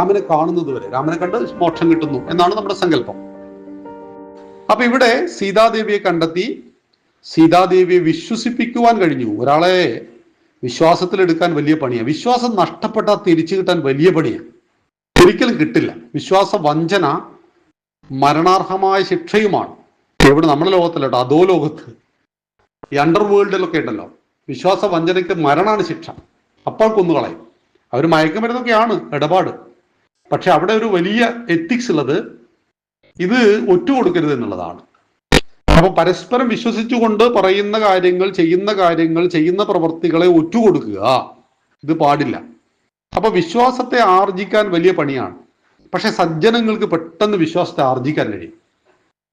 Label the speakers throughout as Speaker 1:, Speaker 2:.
Speaker 1: രാമനെ കാണുന്നത് വരെ, രാമനെ കണ്ട് മോക്ഷം കിട്ടുന്നു എന്നാണ് നമ്മുടെ സങ്കല്പം. അപ്പൊ ഇവിടെ സീതാദേവിയെ കണ്ടെത്തി, സീതാദേവിയെ വിശ്വസിപ്പിക്കുവാൻ കഴിഞ്ഞു. ഒരാളെ വിശ്വാസത്തിലെടുക്കാൻ വലിയ പണിയാണ്. വിശ്വാസം നഷ്ടപ്പെട്ടാൽ തിരിച്ചു കിട്ടാൻ വലിയ പണിയാണ്, ഒരിക്കലും കിട്ടില്ല. വിശ്വാസ വഞ്ചന മരണാർഹമായ ശിക്ഷയുമാണ്. എവിടെ? നമ്മുടെ ലോകത്തല്ല കേട്ടോ, അതോ ലോകത്ത്, ഈ അണ്ടർ വേൾഡിലൊക്കെ ഉണ്ടല്ലോ, വിശ്വാസ വഞ്ചനയ്ക്ക് മരണമാണ് ശിക്ഷ. അപ്പോൾ കൊന്നുകളയും. അവർ മയക്കുമരുന്നൊക്കെയാണ് ഇടപാട്. പക്ഷെ അവിടെ ഒരു വലിയ എത്തിക്സ് ഉള്ളത് ഇത് ഒറ്റുകൊടുക്കരുത് എന്നുള്ളതാണ്. അപ്പൊ പരസ്പരം വിശ്വസിച്ചുകൊണ്ട് പറയുന്ന കാര്യങ്ങൾ, ചെയ്യുന്ന പ്രവൃത്തികളെ ഒറ്റുകൊടുക്കുക, ഇത് പാടില്ല. അപ്പൊ വിശ്വാസത്തെ ആർജിക്കാൻ വലിയ പണിയാണ്. പക്ഷെ സജ്ജനങ്ങൾക്ക് പെട്ടെന്ന് വിശ്വാസത്തെ ആർജിക്കാൻ കഴിയും.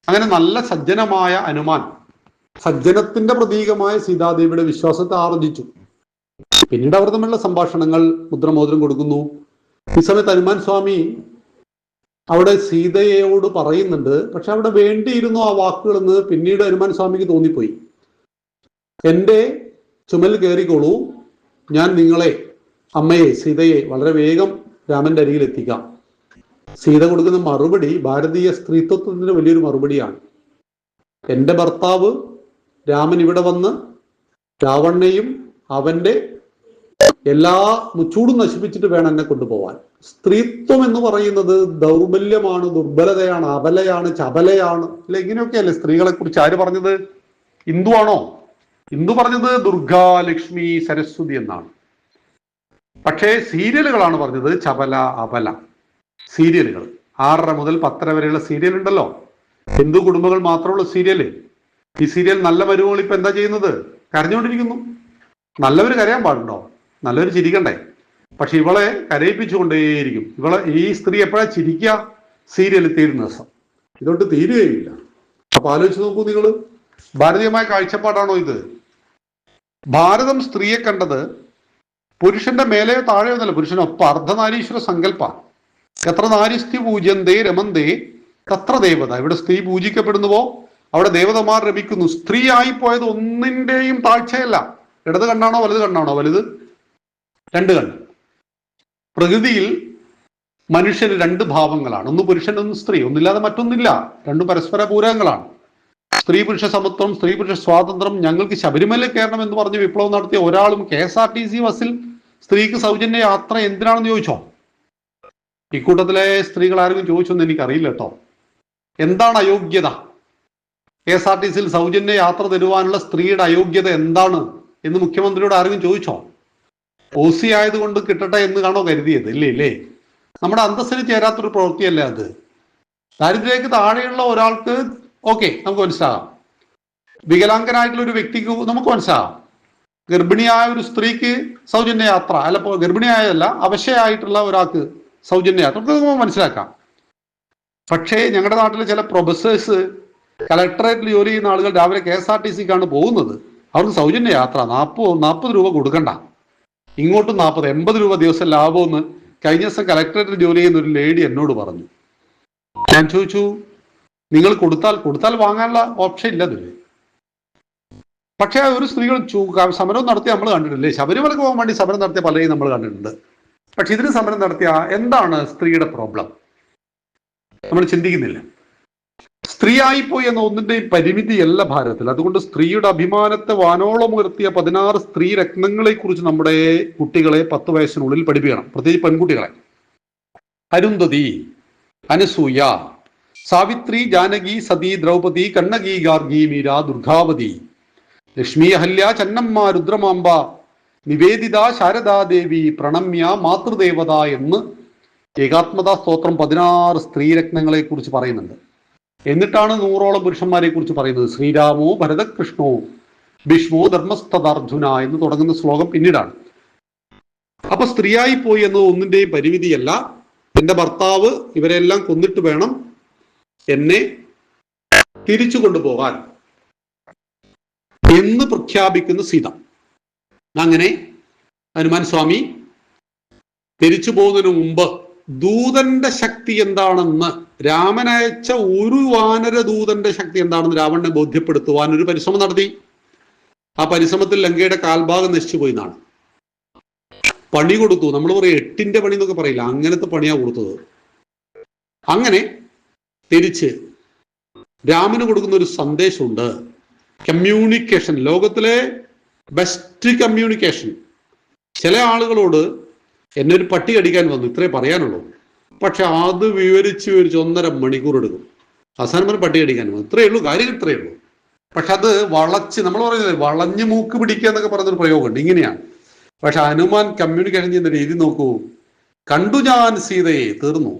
Speaker 1: അങ്ങനെ നല്ല സജ്ജനമായ ഹനുമാൻ, സജ്ജനത്തിന്റെ പ്രതീകമായ സീതാദേവിയുടെ വിശ്വാസത്തെ ആർജിച്ചു. പിന്നീട് അവർ തമ്മിലുള്ള സംഭാഷണങ്ങൾ, മുദ്രമോതിരം കൊടുക്കുന്നു. ഈ സമയത്ത് ഹനുമാൻ സ്വാമി അവിടെ സീതയോട് പറയുന്നുണ്ട്. പക്ഷെ അവിടെ വേണ്ടിയിരുന്നു ആ വാക്കുകളെന്ന് പിന്നീട് ഹനുമാൻ സ്വാമിക്ക് തോന്നിപ്പോയി. എൻ്റെ ചുമൽ കയറിക്കോളൂ, ഞാൻ നിങ്ങളെ, അമ്മയെ, സീതയെ വളരെ വേഗം രാമന്റെ അരികിൽ എത്തിക്കാം. സീത കൊടുക്കുന്ന മറുപടി ഭാരതീയ സ്ത്രീത്വത്തിന് വലിയൊരു മറുപടിയാണ്. എൻ്റെ ഭർത്താവ് രാമൻ ഇവിടെ വന്ന് രാവണനെയും അവന്റെ എല്ലാ മുച്ചൂടും നശിപ്പിച്ചിട്ട് വേണം എന്നെ കൊണ്ടുപോവാൻ. സ്ത്രീത്വം എന്ന് പറയുന്നത് ദൗർബല്യമാണ്, ദുർബലതയാണ്, അബലയാണ്, ചപലയാണ്, അല്ലെ? ഇങ്ങനെയൊക്കെയല്ലേ സ്ത്രീകളെ കുറിച്ച് ആര് പറഞ്ഞത്? ഹിന്ദു ആണോ? ഹിന്ദു പറഞ്ഞത് ദുർഗാ, ലക്ഷ്മി, സരസ്വതി എന്നാണ്. പക്ഷേ സീരിയലുകളാണ് പറഞ്ഞത് ചപല, അബല. സീരിയലുകൾ 6:30 മുതൽ 10:30 വരെയുള്ള സീരിയൽ ഉണ്ടല്ലോ, ഹിന്ദു കുടുംബങ്ങൾ മാത്രമുള്ള സീരിയല്. ഈ സീരിയൽ നല്ല മരുമകൾ ഇപ്പൊ എന്താ ചെയ്യുന്നത്? കരഞ്ഞുകൊണ്ടിരിക്കുന്നു. നല്ലവർ കരയാൻ പാടുണ്ടോ? നല്ലവർ ചിരിക്കണ്ടേ? പക്ഷെ ഇവളെ കരയിപ്പിച്ചുകൊണ്ടേയിരിക്കും. ഈ സ്ത്രീ എപ്പോഴാ ചിരിക്കുക? സീരിയൽ തീരുന്ന ദിവസം. ഇതോട്ട് തീരുകയില്ല. അപ്പൊ ആലോചിച്ച് നോക്കൂ നിങ്ങൾ, ഭാരതീയമായ കാഴ്ചപ്പാടാണോ ഇത്? ഭാരതം സ്ത്രീയെ കണ്ടത് പുരുഷന്റെ മേലെയോ താഴെയോ എന്നല്ല, പുരുഷനൊപ്പം അർദ്ധനാരീശ്വര സങ്കല്പ. എത്ര നാരിസ്തി പൂജ്യന്തേ രമന്തേ തത്ര ദേവത. ഇവിടെ സ്ത്രീ പൂജിക്കപ്പെടുന്നുവോ അവിടെ ദേവതമാർ രമിക്കുന്നു. സ്ത്രീ ആയിപ്പോയത് ഒന്നിന്റെയും താഴ്ചയല്ല. ഇടത് കണ്ണാണോ വലുത് കണ്ണാണോ? വലുത്. 2 കണ്ണ്. പ്രകൃതിയിൽ മനുഷ്യന് 2 ഭാവങ്ങളാണ്, ഒന്ന് പുരുഷൻ, ഒന്ന് സ്ത്രീ. ഒന്നില്ലാതെ മറ്റൊന്നില്ല, രണ്ടും പരസ്പര പൂരകങ്ങളാണ്. സ്ത്രീ പുരുഷ സമത്വം, സ്ത്രീ പുരുഷ സ്വാതന്ത്ര്യം. ഞങ്ങൾക്ക് ശബരിമല കയറണം എന്ന് പറഞ്ഞ് വിപ്ലവം നടത്തിയ ഒരാളും KSRTC ബസ്സിൽ സ്ത്രീക്ക് സൗജന്യ യാത്ര എന്തിനാണെന്ന് ചോദിച്ചോ? ഇക്കൂട്ടത്തിലെ സ്ത്രീകൾ ആരെങ്കിലും ചോദിച്ചൊന്നും എനിക്കറിയില്ല കേട്ടോ. എന്താണ് അയോഗ്യത? KSRTCയിൽ സൗജന്യ യാത്ര തരുവാനുള്ള സ്ത്രീയുടെ അയോഗ്യത എന്താണ് എന്ന് മുഖ്യമന്ത്രിയോട് ആരെങ്കിലും ചോദിച്ചോ? OC ആയതുകൊണ്ട് കിട്ടട്ടെ എന്ന് കാണോ കരുതിയത്? ഇല്ലേ. നമ്മുടെ അന്തസ്സിന് ചേരാത്തൊരു പ്രവൃത്തിയല്ലേ അത്. ദാരിദ്ര്യക്ക് താഴെയുള്ള ഒരാൾക്ക് ഓക്കെ, നമുക്ക് മനസ്സിലാകാം. വികലാംഗനായിട്ടുള്ള ഒരു വ്യക്തിക്ക് നമുക്ക് മനസ്സിലാകാം. ഗർഭിണിയായ ഒരു സ്ത്രീക്ക് സൗജന്യ യാത്ര, അല്ലപ്പോൾ ഗർഭിണിയായതല്ല, അവശയായിട്ടുള്ള ഒരാൾക്ക് സൗജന്യ യാത്ര, നമുക്ക് മനസ്സിലാക്കാം. പക്ഷേ ഞങ്ങളുടെ നാട്ടിലെ ചില പ്രൊഫസേഴ്സ്, കലക്ടറേറ്റിൽ ജോലി ചെയ്യുന്ന ആളുകൾ രാവിലെ KSRTCക്കാണ് പോകുന്നത്. അവർക്ക് സൗജന്യ യാത്ര 40 രൂപ കൊടുക്കണ്ട, ഇങ്ങോട്ടും 80 രൂപ ദിവസം ലാഭമെന്ന് കഴിഞ്ഞ ദിവസം കലക്ടറേറ്റിൽ ജോലി ചെയ്യുന്ന ഒരു ലേഡി എന്നോട് പറഞ്ഞു. ഞാൻ ചോദിച്ചു, നിങ്ങൾ കൊടുത്താൽ വാങ്ങാനുള്ള ഓപ്ഷൻ ഇല്ല അതില്. പക്ഷെ ഒരു സ്ത്രീകൾ സമരം നടത്തിയ നമ്മൾ കണ്ടിട്ടില്ലേ? ശബരിമലക്ക് പോകാൻ വേണ്ടി സമരം നടത്തിയ പലരെയും നമ്മൾ കണ്ടിട്ടുണ്ട്. പക്ഷെ ഇതിന് സമരം നടത്തിയ എന്താണ് സ്ത്രീയുടെ പ്രോബ്ലം? നമ്മൾ ചിന്തിക്കുന്നില്ല. സ്ത്രീ ആയിപ്പോയി എന്ന ഒന്നിന്റെയും പരിമിതിയല്ല ഭാരതത്തിൽ. അതുകൊണ്ട് സ്ത്രീയുടെ അഭിമാനത്തെ വാനോളം ഉയർത്തിയ 16 സ്ത്രീ രത്നങ്ങളെ കുറിച്ച് നമ്മുടെ കുട്ടികളെ 10 വയസ്സിനുള്ളിൽ പഠിപ്പിക്കണം, പ്രത്യേകിച്ച് പെൺകുട്ടികളെ. അരുന്ധതി, അനസൂയ, സാവിത്രി, ജാനകി, സതി, ദ്രൗപദി, കണ്ണകി, ഗാർഗി, മീര, ദുർഗാവതി, ലക്ഷ്മി, അഹല്യ, ചെന്നമ്മ, രുദ്രമാമ്പ, നിവേദിത, ശാരദാദേവി, പ്രണമ്യ, മാതൃദേവത എന്ന് ഏകാത്മതാ സ്തോത്രം 16 സ്ത്രീരത്നങ്ങളെ കുറിച്ച് പറയുന്നുണ്ട്. എന്നിട്ടാണ് 100ഓളം പുരുഷന്മാരെ കുറിച്ച് പറയുന്നത്. ശ്രീരാമോ ഭരതകൃഷ്ണോ ഭീഷ്മോ ധർമ്മസ്തദാർജുന എന്ന് തുടങ്ങുന്ന ശ്ലോകം പിന്നീടാണ്. അപ്പൊ സ്ത്രീയായി പോയി എന്നത് ഒന്നിന്റെയും പരിമിതിയല്ല. എന്റെ ഭർത്താവ് ഇവരെല്ലാം കൊന്നിട്ട് വേണം എന്നെ തിരിച്ചു കൊണ്ടുപോകാൻ എന്ന് പ്രഖ്യാപിക്കുന്ന സീത. അങ്ങനെ ഹനുമാൻ സ്വാമി തിരിച്ചു പോകുന്നതിന് മുമ്പ് ദൂതന്റെ ശക്തി എന്താണെന്ന്, രാമനയച്ച ഒരു വാനര ദൂതന്റെ ശക്തി എന്താണെന്ന് രാവണനെ ബോധ്യപ്പെടുത്തുവാൻ ഒരു പരിശ്രമം നടത്തി. ആ പരിശ്രമത്തിൽ ലങ്കയുടെ കാൽഭാഗം നശിച്ചു പോയി എന്നാണ്. പണി കൊടുത്തു. നമ്മൾ പറയും 8ന്റെ പണി എന്നൊക്കെ പറയില്ല, അങ്ങനത്തെ പണിയാ കൊടുത്തത്. അങ്ങനെ തിരിച്ച് രാമന് കൊടുക്കുന്ന ഒരു സന്ദേശമുണ്ട്. കമ്മ്യൂണിക്കേഷൻ, ലോകത്തിലെ ബെസ്റ്റ് കമ്മ്യൂണിക്കേഷൻ. ചില ആളുകളോട് എന്നെ ഒരു പട്ടി അടിക്കാൻ വന്നു, ഇത്രേ പറയാനുള്ളൂ, പക്ഷെ അത് വിവരിച്ച് 1.5 മണിക്കൂർ എടുക്കും. അവസാനം പട്ടി അടിക്കാൻ വന്നു, ഇത്രയേ ഉള്ളൂ, കാര്യം ഇത്രയേ ഉള്ളൂ. പക്ഷെ അത് വളച്ച്, നമ്മൾ പറയുന്നത് വളഞ്ഞു മൂക്ക് പിടിക്കുക എന്നൊക്കെ പറഞ്ഞൊരു പ്രയോഗമുണ്ട്, ഇങ്ങനെയാണ്. പക്ഷെ ഹനുമാൻ കമ്മ്യൂണിക്കേഷൻ ചെയ്യുന്ന രീതി നോക്കൂ. കണ്ടു ഞാൻ സീതയെ, തീർന്നു.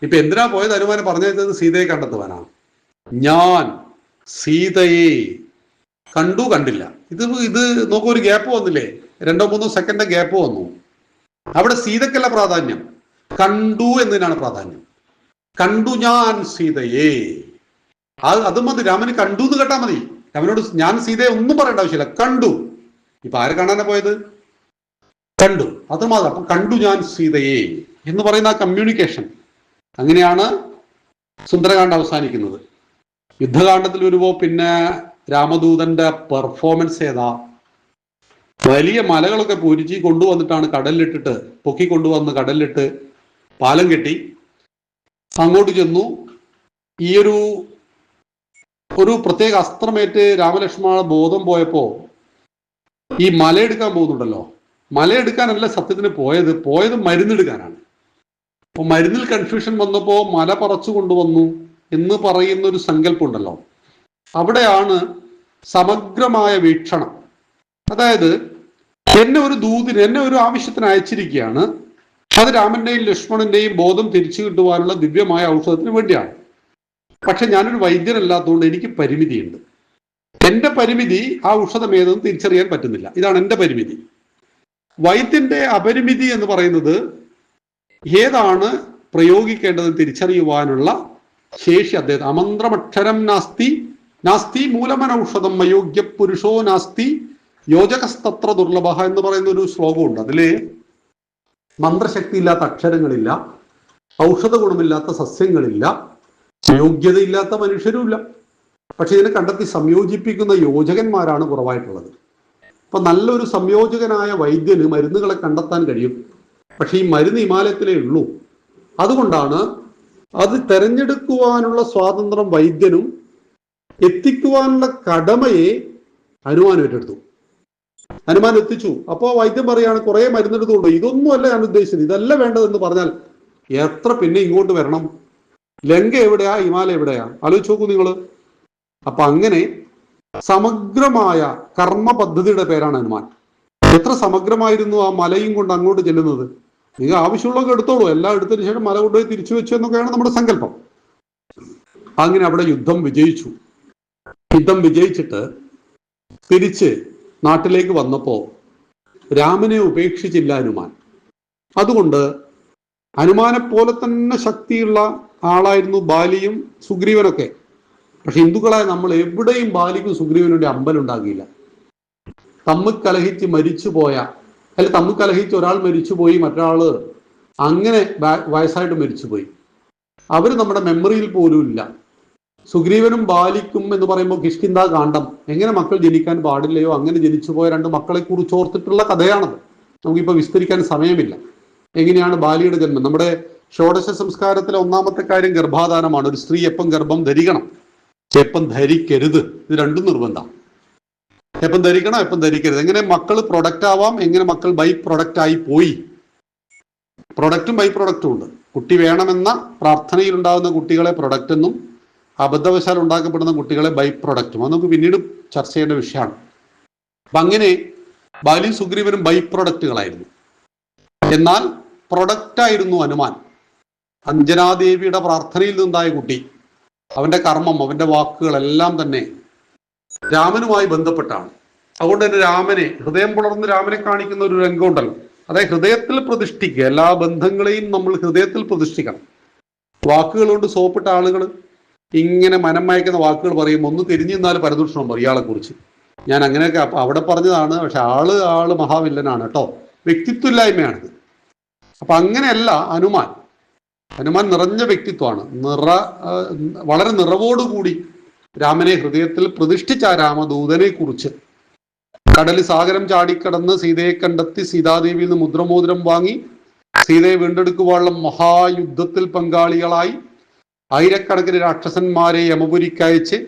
Speaker 1: ഇപ്പൊ എന്തിനാ പോയത് ഹനുമാൻ? പറഞ്ഞത് സീതയെ കണ്ടെത്തുവാനാണ്. ഞാൻ സീതയെ കണ്ടു, കണ്ടില്ല. ഇത് നോക്കൂ, ഒരു ഗ്യാപ്പ് വന്നില്ലേ, 2-3 സെക്കൻഡ് ഗ്യാപ്പ് വന്നു. അവിടെ സീതക്കല്ല പ്രാധാന്യം, കണ്ടു എന്നതിനാണ് പ്രാധാന്യം. കണ്ടു ഞാൻ സീതയെ, അത് മതി. രാമന് കണ്ടു എന്ന് കേട്ടാ മതി. രാമനോട് ഞാൻ സീതയെ ഒന്നും പറയേണ്ട ആവശ്യമില്ല, കണ്ടു. ഇപ്പൊ ആര് കാണാനാ പോയത്? കണ്ടു, അത് മാത്രം. അപ്പൊ കണ്ടു ഞാൻ സീതയെ എന്ന് പറയുന്ന ആ കമ്മ്യൂണിക്കേഷൻ. അങ്ങനെയാണ് സുന്ദരകാന്ഡം അവസാനിക്കുന്നത്. യുദ്ധകാന്ഡത്തിൽ വരുമ്പോ പിന്നെ രാമദൂതന്റെ പെർഫോമൻസ് ഏതാ? വലിയ മലകളൊക്കെ പൊരിച്ച് കൊണ്ടുവന്നിട്ടാണ് കടലിലിട്ടിട്ട്, പൊക്കി കൊണ്ടുവന്ന് കടലിലിട്ട് പാലം കെട്ടി അങ്ങോട്ട് ചെന്നു. ഈ ഒരു പ്രത്യേക അസ്ത്രമേറ്റ് രാമലക്ഷ്മണ ബോധം പോയപ്പോ ഈ മലയെടുക്കാൻ പോകുന്നുണ്ടല്ലോ, മലയെടുക്കാനല്ല സത്യത്തിന് പോയത് മരുന്നെടുക്കാനാണ്. അപ്പൊ മരുന്നിൽ കൺഫ്യൂഷൻ വന്നപ്പോ മല പറിച്ചു കൊണ്ടുവന്നു എന്ന് പറയുന്ന ഒരു സങ്കല്പം ഉണ്ടല്ലോ, അവിടെയാണ് സമഗ്രമായ വീക്ഷണം. അതായത് എന്നെ ഒരു ആവശ്യത്തിന് അയച്ചിരിക്കുകയാണ്, അത് രാമന്റെയും ലക്ഷ്മണന്റെയും ബോധം തിരിച്ചു കിട്ടുവാനുള്ള ദിവ്യമായ ഔഷധത്തിന് വേണ്ടിയാണ്. പക്ഷെ ഞാനൊരു വൈദ്യനല്ലാത്തതുകൊണ്ട് എനിക്ക് പരിമിതിയുണ്ട്. എന്റെ പരിമിതി ആ ഔഷധം ഏതെന്ന് തിരിച്ചറിയാൻ പറ്റുന്നില്ല. ഇതാണ് എന്റെ പരിമിതി. വൈദ്യന്റെ അപരിമിതി എന്ന് പറയുന്നത് ഏതാണ് പ്രയോഗിക്കേണ്ടതെന്ന് തിരിച്ചറിയുവാനുള്ള ശേഷി അദ്ദേഹം. അമന്ത്രമക്ഷരം നാസ്തി മൂലമനൌഷധം അയോഗ്യ പുരുഷോ നാസ്തി യോജകസ്തത്ര ദുർലഭ എന്ന് പറയുന്ന ഒരു ശ്ലോകമുണ്ട്. അതില് മന്ത്രശക്തി ഇല്ലാത്ത അക്ഷരങ്ങളില്ല, ഔഷധ ഗുണമില്ലാത്ത സസ്യങ്ങളില്ല, യോഗ്യതയില്ലാത്ത മനുഷ്യരുമില്ല. പക്ഷെ ഇതിനെ കണ്ടെത്തി സംയോജിപ്പിക്കുന്ന യോജകന്മാരാണ് കുറവായിട്ടുള്ളത്. അപ്പൊ നല്ലൊരു സംയോജകനായ വൈദ്യന് മരുന്നുകളെ കണ്ടെത്താൻ കഴിയും. പക്ഷെ ഈ മരുന്ന് ഹിമാലയത്തിലേ ഉള്ളൂ. അതുകൊണ്ടാണ് അത് തെരഞ്ഞെടുക്കുവാനുള്ള സ്വാതന്ത്ര്യം വൈദ്യനും എത്തിക്കുവാനുള്ള കടമയെ ഹനുമാൻ ഏറ്റെടുത്തു. ഹനുമാൻ എത്തിച്ചു. അപ്പോ വൈദ്യം പറയാണ് കുറെ മരുന്നെടുത്തുകൊണ്ട് ഇതൊന്നും അല്ല ഞാൻ ഉദ്ദേശിച്ചത്, ഇതല്ല വേണ്ടതെന്ന് പറഞ്ഞാൽ എത്ര പിന്നെ ഇങ്ങോട്ട് വരണം? ലങ്ക എവിടെയാ, ഹിമാലയം എവിടെയാ? ആലോചിച്ച് നോക്കൂ നിങ്ങൾ. അപ്പൊ അങ്ങനെ സമഗ്രമായ കർമ്മ പദ്ധതിയുടെ പേരാണ് ഹനുമാൻ. എത്ര സമഗ്രമായിരുന്നു ആ മലയും കൊണ്ട് അങ്ങോട്ട് ചെല്ലുന്നത്. നിങ്ങൾ ആവശ്യമുള്ളതൊക്കെ എടുത്തോളൂ, എല്ലാം എടുത്തതിന് ശേഷം മല കൊണ്ടുപോയി തിരിച്ചു വെച്ചു എന്നൊക്കെയാണ് നമ്മുടെ സങ്കല്പം. അങ്ങനെ അവിടെ യുദ്ധം വിജയിച്ചിട്ട് തിരിച്ച് നാട്ടിലേക്ക് വന്നപ്പോ രാമനെ ഉപേക്ഷിച്ചില്ല ഹനുമാൻ. അതുകൊണ്ട് ഹനുമാനെ പോലെ തന്നെ ശക്തിയുള്ള ആളായിരുന്നു ബാലിയും സുഗ്രീവനൊക്കെ. പക്ഷെ ഹിന്ദുക്കളായ നമ്മൾ എവിടെയും ബാലിക്കും സുഗ്രീവനുടെ അമ്പലം ഉണ്ടാകിയില്ല. തമ്മിൽ കലഹിച്ച് മരിച്ചുപോയ, അല്ലെങ്കിൽ തമ്മിൽ കലഹിച്ച് ഒരാൾ മരിച്ചുപോയി, മറ്റൊരാള് അങ്ങനെ വയസ്സായിട്ട് മരിച്ചുപോയി, അവര് നമ്മുടെ മെമ്മറിയിൽ പോലും ഇല്ല. സുഗ്രീവനും ബാലിക്കും എന്ന് പറയുമ്പോൾ കിഷ്കിന്ധ കാണ്ഡം, എങ്ങനെ മക്കൾ ജനിക്കാൻ പാടില്ലയോ അങ്ങനെ ജനിച്ചുപോയ 2 മക്കളെ കുറിച്ച് ഓർത്തിട്ടുള്ള കഥയാണത്. നമുക്കിപ്പോൾ വിസ്തരിക്കാൻ സമയമില്ല. എങ്ങനെയാണ് ബാലിയുടെ ജന്മം? നമ്മുടെ ഷോഡശ സംസ്കാരത്തിലെ 1-ാമത്തെ കാര്യം ഗർഭാധാനമാണ്. ഒരു സ്ത്രീ എപ്പം ഗർഭം ധരിക്കണം, എപ്പം ധരിക്കരുത്, ഇത് രണ്ടും നിർബന്ധം. എപ്പം ധരിക്കണം, എപ്പം ധരിക്കരുത്. എങ്ങനെ മക്കൾ പ്രൊഡക്റ്റ് ആവാം, എങ്ങനെ മക്കൾ ബൈ പ്രൊഡക്റ്റ് ആയി പോയി. പ്രൊഡക്റ്റും ബൈ പ്രൊഡക്റ്റും ഉണ്ട്. കുട്ടി വേണമെന്ന പ്രാർത്ഥനയിൽ ഉണ്ടാകുന്ന കുട്ടികളെ പ്രൊഡക്റ്റ് എന്നും, അബദ്ധവശാൽ ഉണ്ടാക്കപ്പെടുന്ന കുട്ടികളെ ബൈ പ്രൊഡക്റ്റും. അത് നമുക്ക് പിന്നീട് ചർച്ച ചെയ്യേണ്ട വിഷയമാണ്. അപ്പൊ അങ്ങനെ ബാലിയും സുഗ്രീവനും ബൈ പ്രൊഡക്റ്റുകളായിരുന്നു. എന്നാൽ പ്രൊഡക്റ്റായിരുന്നു ഹനുമാൻ. അഞ്ജനാദേവിയുടെ പ്രാർത്ഥനയിൽ നിന്നുണ്ടായ കുട്ടി. അവന്റെ കർമ്മം, അവന്റെ വാക്കുകളെല്ലാം തന്നെ രാമനുമായി ബന്ധപ്പെട്ടാണ്. അതുകൊണ്ട് തന്നെ രാമനെ, ഹൃദയം പുലർന്ന് രാമനെ കാണിക്കുന്ന ഒരു രംഗമുണ്ടല്ലോ, അതായത് ഹൃദയത്തിൽ പ്രതിഷ്ഠിക്കുക. എല്ലാ ബന്ധങ്ങളെയും നമ്മൾ ഹൃദയത്തിൽ പ്രതിഷ്ഠിക്കണം. വാക്കുകൾ കൊണ്ട് സോപ്പിട്ട ആളുകൾ ഇങ്ങനെ മനം മയക്കുന്ന വാക്കുകൾ പറയും. ഒന്ന് തിരിഞ്ഞു നിന്നാൽ പരദൂഷണം പറയും ഇയാളെ കുറിച്ച്. ഞാൻ അങ്ങനെയൊക്കെ അവിടെ പറഞ്ഞതാണ്. പക്ഷെ ആള് മഹാവില്ലനാണ് കേട്ടോ, വ്യക്തിത്വമില്ലായ്മയാണിത്. അപ്പൊ അങ്ങനെയല്ല ഹനുമാൻ നിറഞ്ഞ വ്യക്തിത്വമാണ്. വളരെ നിറവോടുകൂടി രാമനെ ഹൃദയത്തിൽ പ്രതിഷ്ഠിച്ച രാമദൂതനെ കുറിച്ച് കടല് സാഗരം ചാടിക്കടന്ന് സീതയെ കണ്ടെത്തി സീതാദേവിയിൽ നിന്ന് മുദ്രമോതിരം വാങ്ങി സീതയെ വീണ്ടെടുക്കുവാനുള്ള മഹായുദ്ധത്തിൽ പങ്കാളികളായി ആയിരക്കണക്കിന് രാക്ഷസന്മാരെ യമപുരിക്കയച്ച്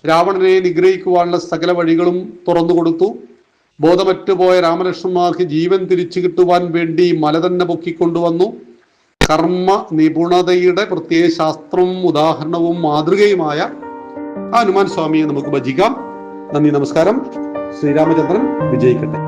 Speaker 1: രാവണനെ നിഗ്രഹിക്കുവാനുള്ള സകല വഴികളും തുറന്നു കൊടുത്തു. ബോധമറ്റുപോയ രാമലക്ഷ്മണന്മാർക്ക് ജീവൻ തിരിച്ചു കിട്ടുവാൻ വേണ്ടി മല തന്നെ പൊക്കിക്കൊണ്ടുവന്നു. കർമ്മ നിപുണതയുടെ പ്രത്യേക ശാസ്ത്രവും ഉദാഹരണവും മാതൃകയുമായ ആ ഹനുമാൻ സ്വാമിയെ നമുക്ക് ഭജിക്കാം. നന്ദി, നമസ്കാരം. ശ്രീരാമചന്ദ്രൻ വിജയിക്കട്ടെ.